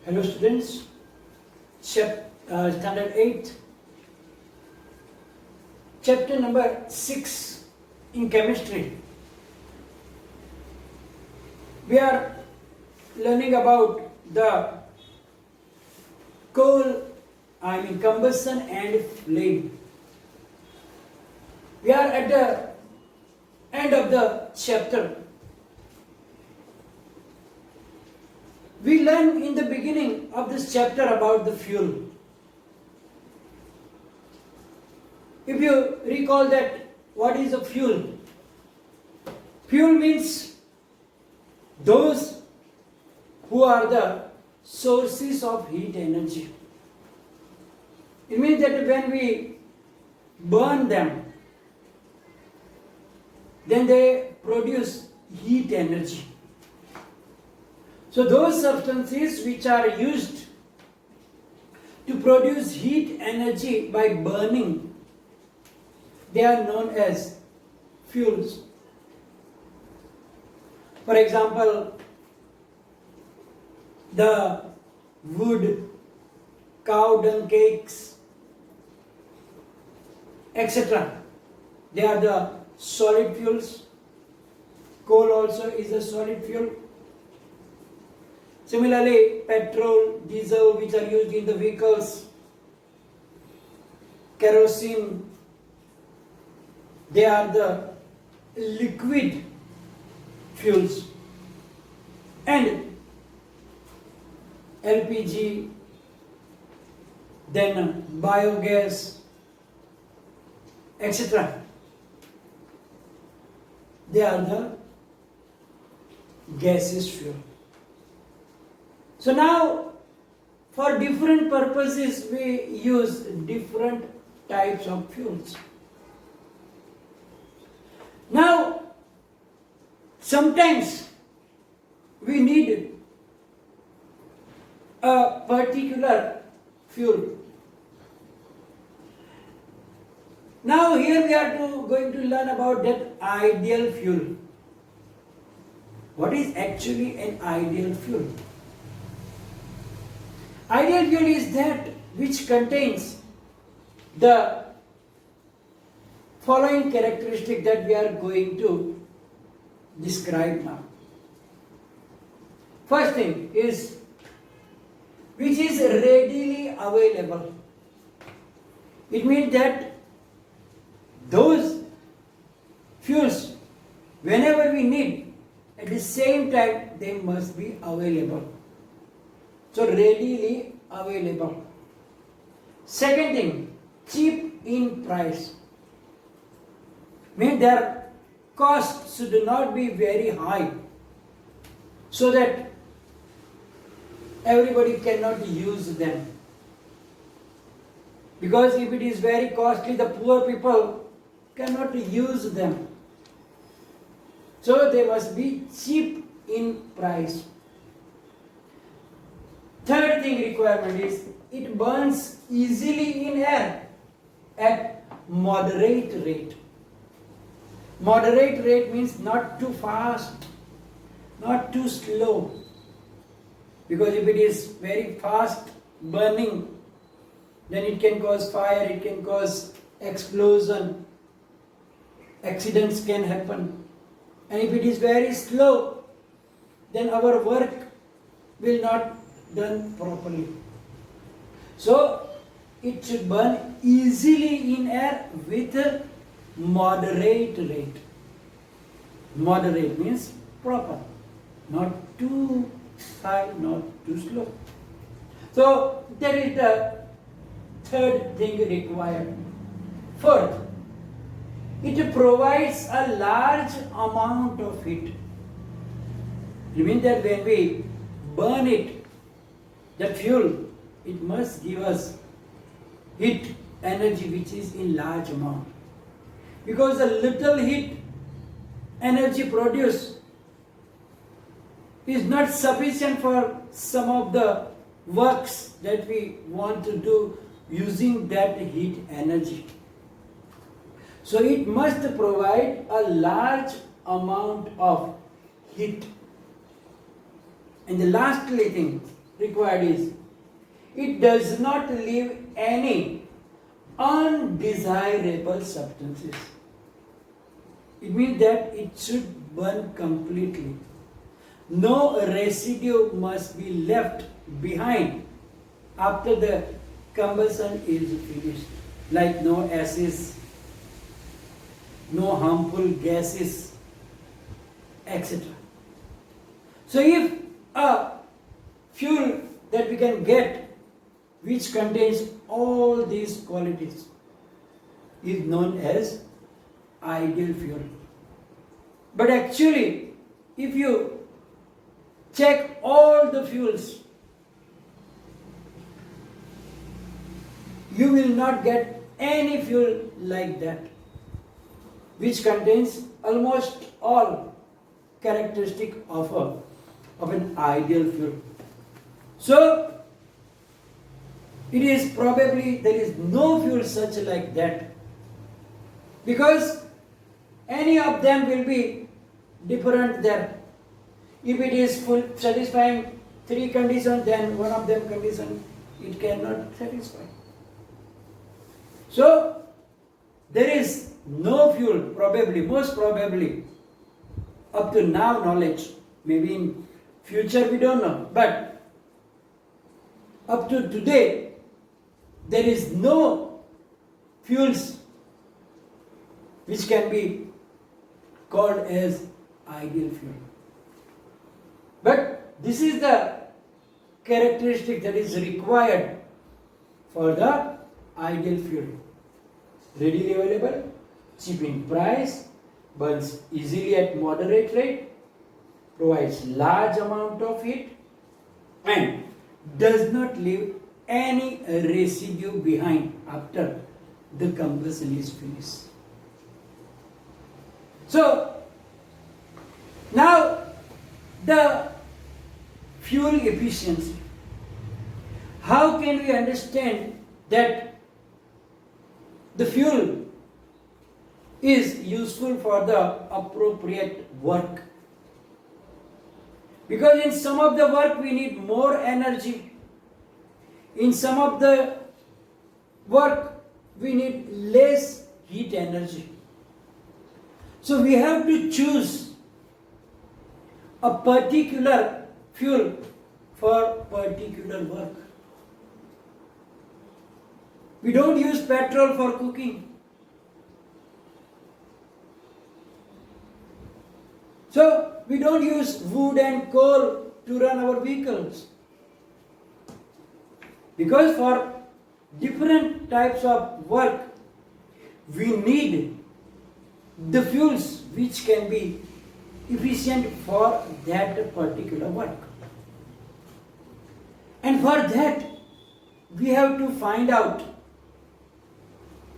Hello students, standard 8, chapter number 6 in chemistry. We are learning about the combustion and flame. We are at the end of the chapter. We learn in the beginning of this chapter about the fuel. If you recall that, what is a fuel? Fuel means those who are the sources of heat energy. It means that when we burn them, then they produce heat energy. So those substances which are used to produce heat energy by burning, they are known as fuels. For example, the wood, cow dung cakes, etc. They are the solid fuels. Coal also is a solid fuel. Similarly, petrol, diesel, which are used in the vehicles, kerosene, they are the liquid fuels. And LPG, then biogas, etc. They are the gaseous fuel. So now, for different purposes, we use different types of fuels. Now, sometimes we need a particular fuel. Now, here we are going to learn about that ideal fuel. What is actually an ideal fuel? Ideal fuel is that which contains the following characteristic that we are going to describe now. First thing is, which is readily available. It means that those fuels, whenever we need, at the same time they must be available. So readily available. Second thing, cheap in price. Means their cost should not be very high, so that everybody cannot use them. Because if it is very costly, the poor people cannot use them. So they must be cheap in price. Third thing requirement is, it burns easily in air at moderate rate. Moderate rate means not too fast, not too slow. Because if it is very fast burning, then it can cause fire, it can cause explosion, accidents can happen. And if it is very slow, then our work will not done properly. So it should burn easily in air with a moderate rate. Moderate means proper, not too high, not too slow. So that is the third thing required. Fourth, it provides a large amount of heat. It means that when we burn it, the fuel, it must give us heat energy which is in large amount. Because a little heat energy produced is not sufficient for some of the works that we want to do using that heat energy. So it must provide a large amount of heat. And the lastly thing, required is it does not leave any undesirable substances. It means that it should burn completely. No residue must be left behind after the combustion is finished, like no ashes, no harmful gases, etc. So if a fuel that we can get which contains all these qualities is known as ideal fuel. But actually, if you check all the fuels, you will not get any fuel like that, which contains almost all characteristic of an ideal fuel. So, it is probably there is no fuel such like that, because any of them will be different there. If it is full satisfying three conditions, then one of them condition it cannot satisfy. So there is no fuel probably, most probably, up to now knowledge, maybe in future we don't know, but up to today there is no fuels which can be called as ideal fuel. But this is the characteristic that is required for the ideal fuel. Readily available, cheap in price, burns easily at moderate rate, provides large amount of heat, and does not leave any residue behind after the combustion is finished. So, now the fuel efficiency. How can we understand that the fuel is useful for the appropriate work? Because in some of the work we need more energy. In some of the work we need less heat energy. So we have to choose a particular fuel for particular work. We don't use petrol for cooking. So we don't use wood and coal to run our vehicles. Because for different types of work, we need the fuels which can be efficient for that particular work. And for that, we have to find out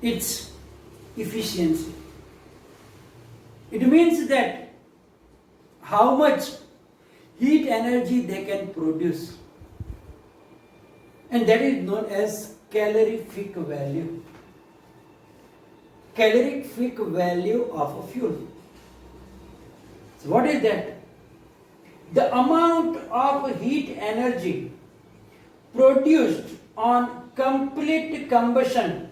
its efficiency. It means that how much heat energy they can produce. And that is known as calorific value. Calorific value of a fuel. So what is that? The amount of heat energy produced on complete combustion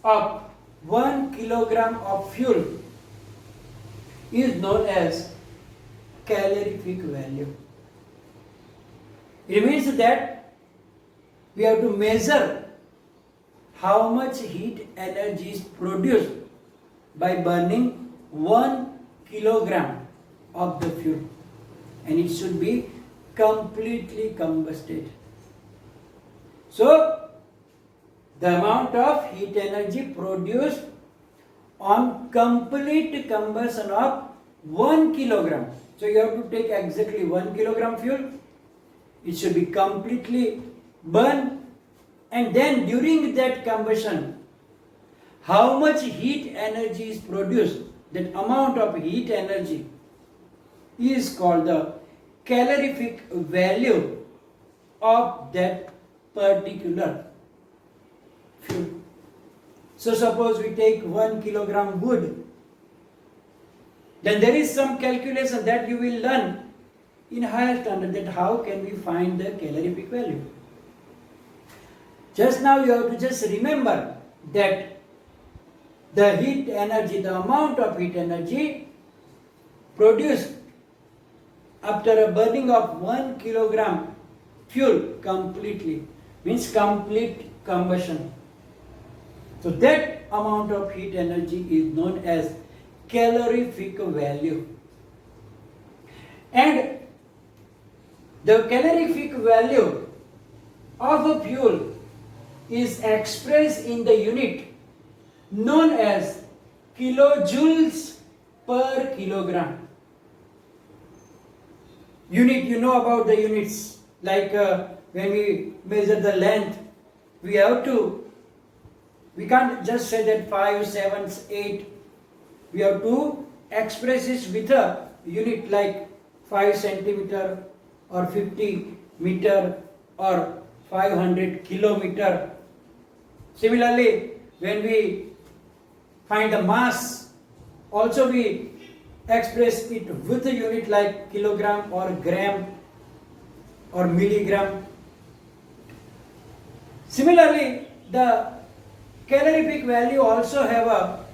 of 1 kilogram of fuel is known as calorific value. It means that we have to measure how much heat energy is produced by burning 1 kilogram of the fuel, and it should be completely combusted. So the amount of heat energy produced on complete combustion of 1 kilogram. So you have to take exactly 1 kilogram fuel. It should be completely burned, and then during that combustion, how much heat energy is produced, that amount of heat energy is called the calorific value of that particular fuel. So suppose we take 1 kilogram wood, then there is some calculation that you will learn in higher standard, that how can we find the calorific value. Just now you have to just remember that the heat energy, the amount of heat energy produced after a burning of 1 kilogram fuel completely, means complete combustion. So that amount of heat energy is known as calorific value. And the calorific value of a fuel is expressed in the unit known as kilojoules per kilogram. Unit, you know about the units, like when we measure the length, we can't just say that 5, 7, 8, we have to express it with a unit like 5 centimeter or 50 meter or 500 kilometer. Similarly, when we find the mass, also we express it with a unit like kilogram or gram or milligram. Similarly, the calorific value also have a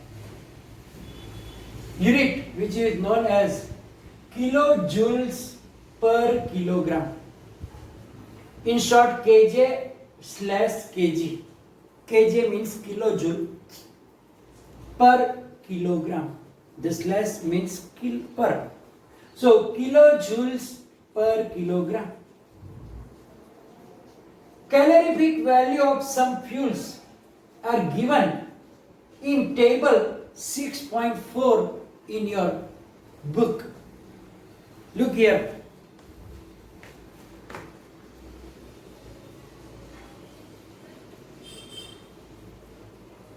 unit which is known as kilojoules per kilogram. In short, kj/kg. kj means kilojoule per kilogram. The slash means per. So kilojoules per kilogram. Calorific value of some fuels are given in table 6.4 in your book. Look here.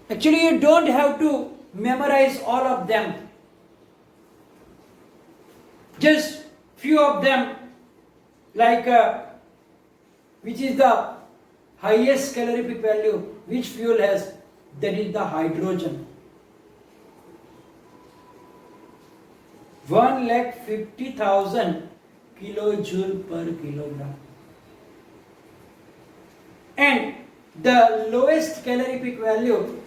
Actually, you don't have to memorize all of them. Just few of them, like which is the highest calorific value, which fuel has, that is the hydrogen. 1,50,000 kilojoule per kilogram. And the lowest calorific value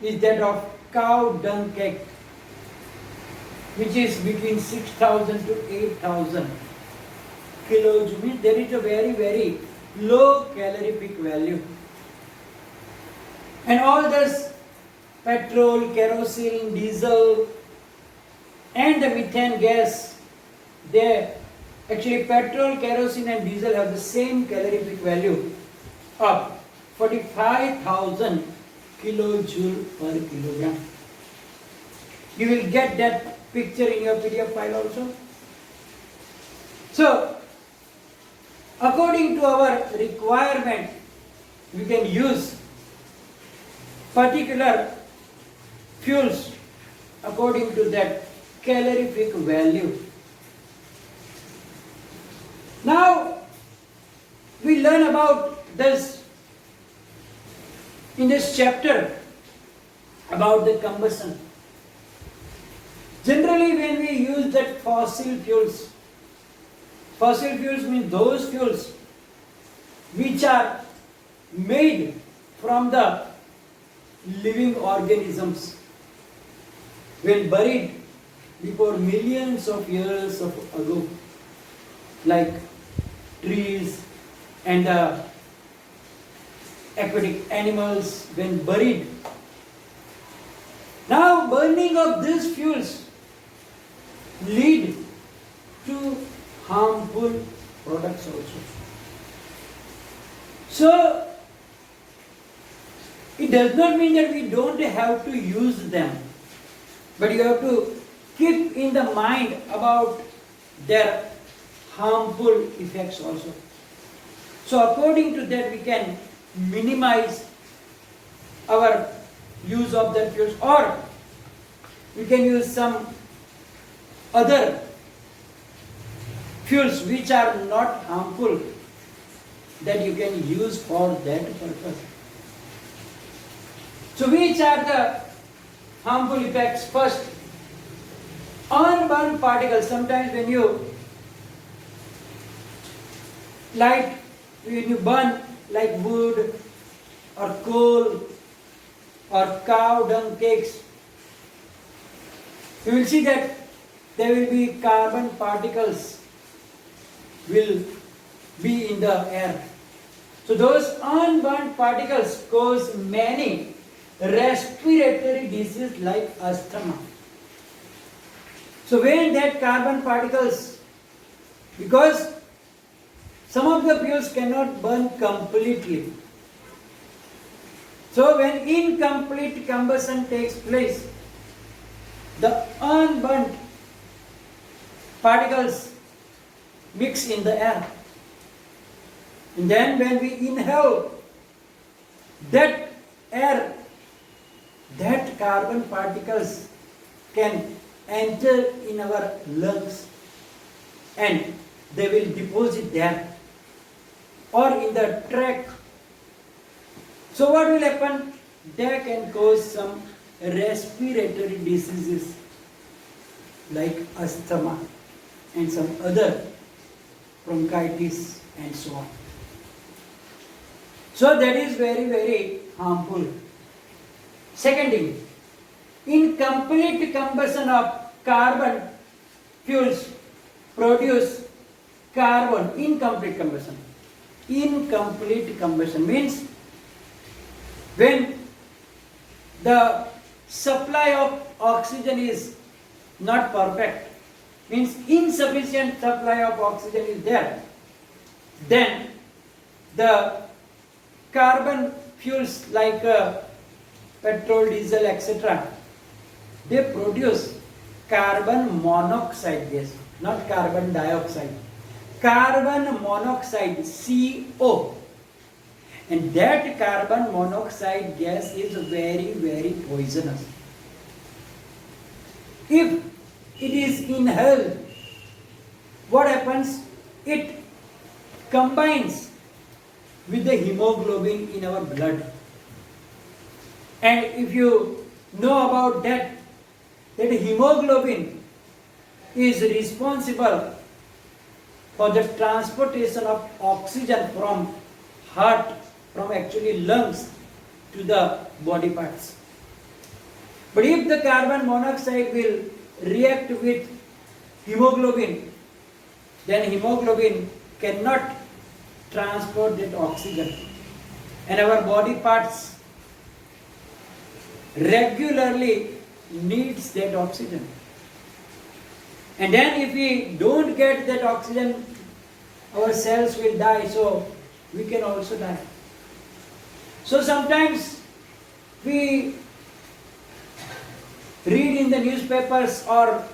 is that of cow dung cake, which is between 6,000 to 8,000 kilojoule. Means there is a very, very low calorific value. And all this petrol, kerosene, diesel, and the methane gas, they actually petrol, kerosene, and diesel have the same calorific value of 45,000 kilojoule per kilogram. You will get that picture in your PDF file also. So, according to our requirement, we can use particular fuels according to that calorific value. Now, we learn about this in this chapter about the combustion. Generally, when we use that fossil fuels mean those fuels which are made from the living organisms when buried before millions of years ago, like trees and aquatic animals when buried. Now, burning of these fuels lead to harmful products also. So, it does not mean that we don't have to use them, but you have to keep in the mind about their harmful effects also. So, according to that, we can minimize our use of the fuels, or we can use some other fuels which are not harmful that you can use for that purpose. So which are the harmful effects? First, unburned particles. Sometimes when you Like when you burn like wood or coal or cow dung cakes, you will see that there will be carbon particles will be in the air. So those unburnt particles cause many respiratory diseases like asthma. So when that carbon particles, because some of the fuels cannot burn completely. So when incomplete combustion takes place, the unburnt particles mix in the air. And then when we inhale that air, that carbon particles can enter in our lungs and they will deposit there or in the trach. So what will happen? They can cause some respiratory diseases like asthma and some other bronchitis and so on. So that is very, very harmful. Second thing, incomplete combustion of carbon fuels produce carbon. Incomplete combustion. Incomplete combustion means when the supply of oxygen is not perfect, means insufficient supply of oxygen is there, then the carbon fuels like petrol, diesel, etc., they produce carbon monoxide gas, not carbon dioxide. Carbon monoxide, CO. And that carbon monoxide gas is very, very poisonous. If it is inhaled, what happens? It combines with the hemoglobin in our blood. And if you know about that hemoglobin is responsible for the transportation of oxygen from heart, from actually lungs to the body parts. But if the carbon monoxide will react with hemoglobin, then hemoglobin cannot transport that oxygen. And our body parts regularly needs that oxygen. And then if we don't get that oxygen, our cells will die, so we can also die. So sometimes we read in the newspapers or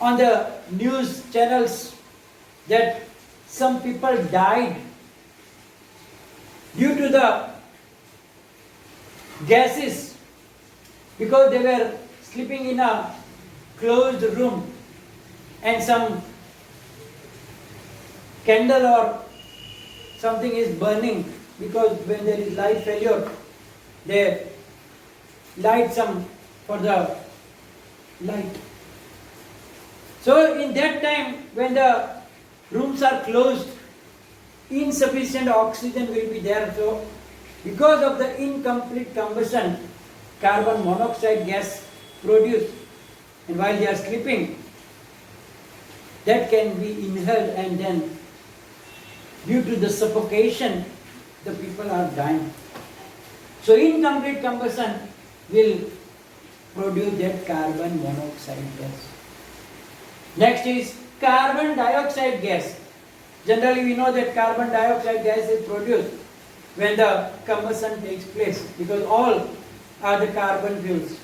on the news channels that some people died due to the gases because they were sleeping in a closed room and some candle or something is burning, because when there is light failure they light some for the light. So in that time when the rooms are closed, insufficient oxygen will be there. So because of the incomplete combustion, carbon monoxide gas produced, and while they are sleeping, that can be inhaled, and then due to the suffocation, the people are dying. So incomplete combustion will produce that carbon monoxide gas. Next is carbon dioxide gas. Generally we know that carbon dioxide gas is produced when the combustion takes place, because all are the carbon fuels.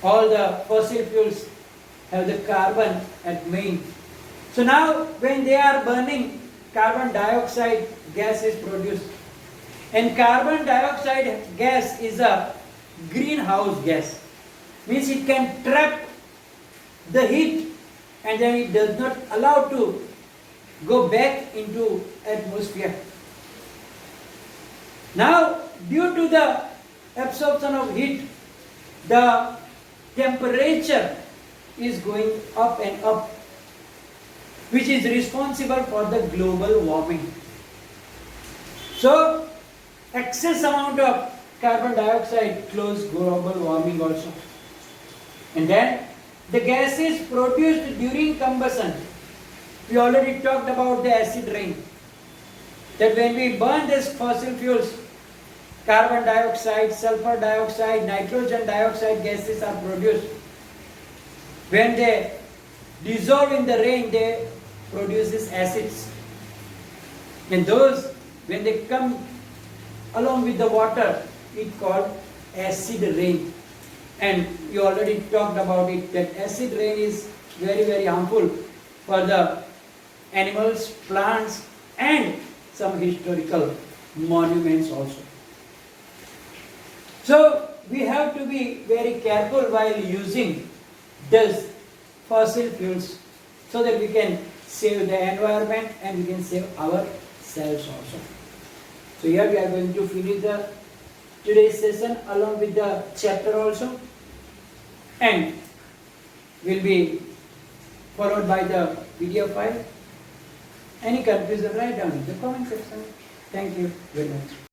All the fossil fuels have the carbon at main. So now when they are burning, carbon dioxide gas is produced. And carbon dioxide gas is a greenhouse gas. Means it can trap the heat and then it does not allow to go back into atmosphere. Now due to the absorption of heat, the temperature is going up and up. which is responsible for the global warming. So, excess amount of carbon dioxide causes global warming also. And then the gases produced during combustion. We already talked about the acid rain. That when we burn these fossil fuels, carbon dioxide, sulfur dioxide, nitrogen dioxide gases are produced. When they dissolve in the rain, they produce acids. And those, when they come along with the water, it called acid rain. And we already talked about it, that acid rain is very, very harmful for the animals, plants, and some historical monuments also. So we have to be very careful while using these fossil fuels so that we can save the environment and we can save ourselves also. So here we are going to finish today's session along with the chapter also, and will be followed by the PDF file. Any confusion, write down in the comment section. Thank you very much.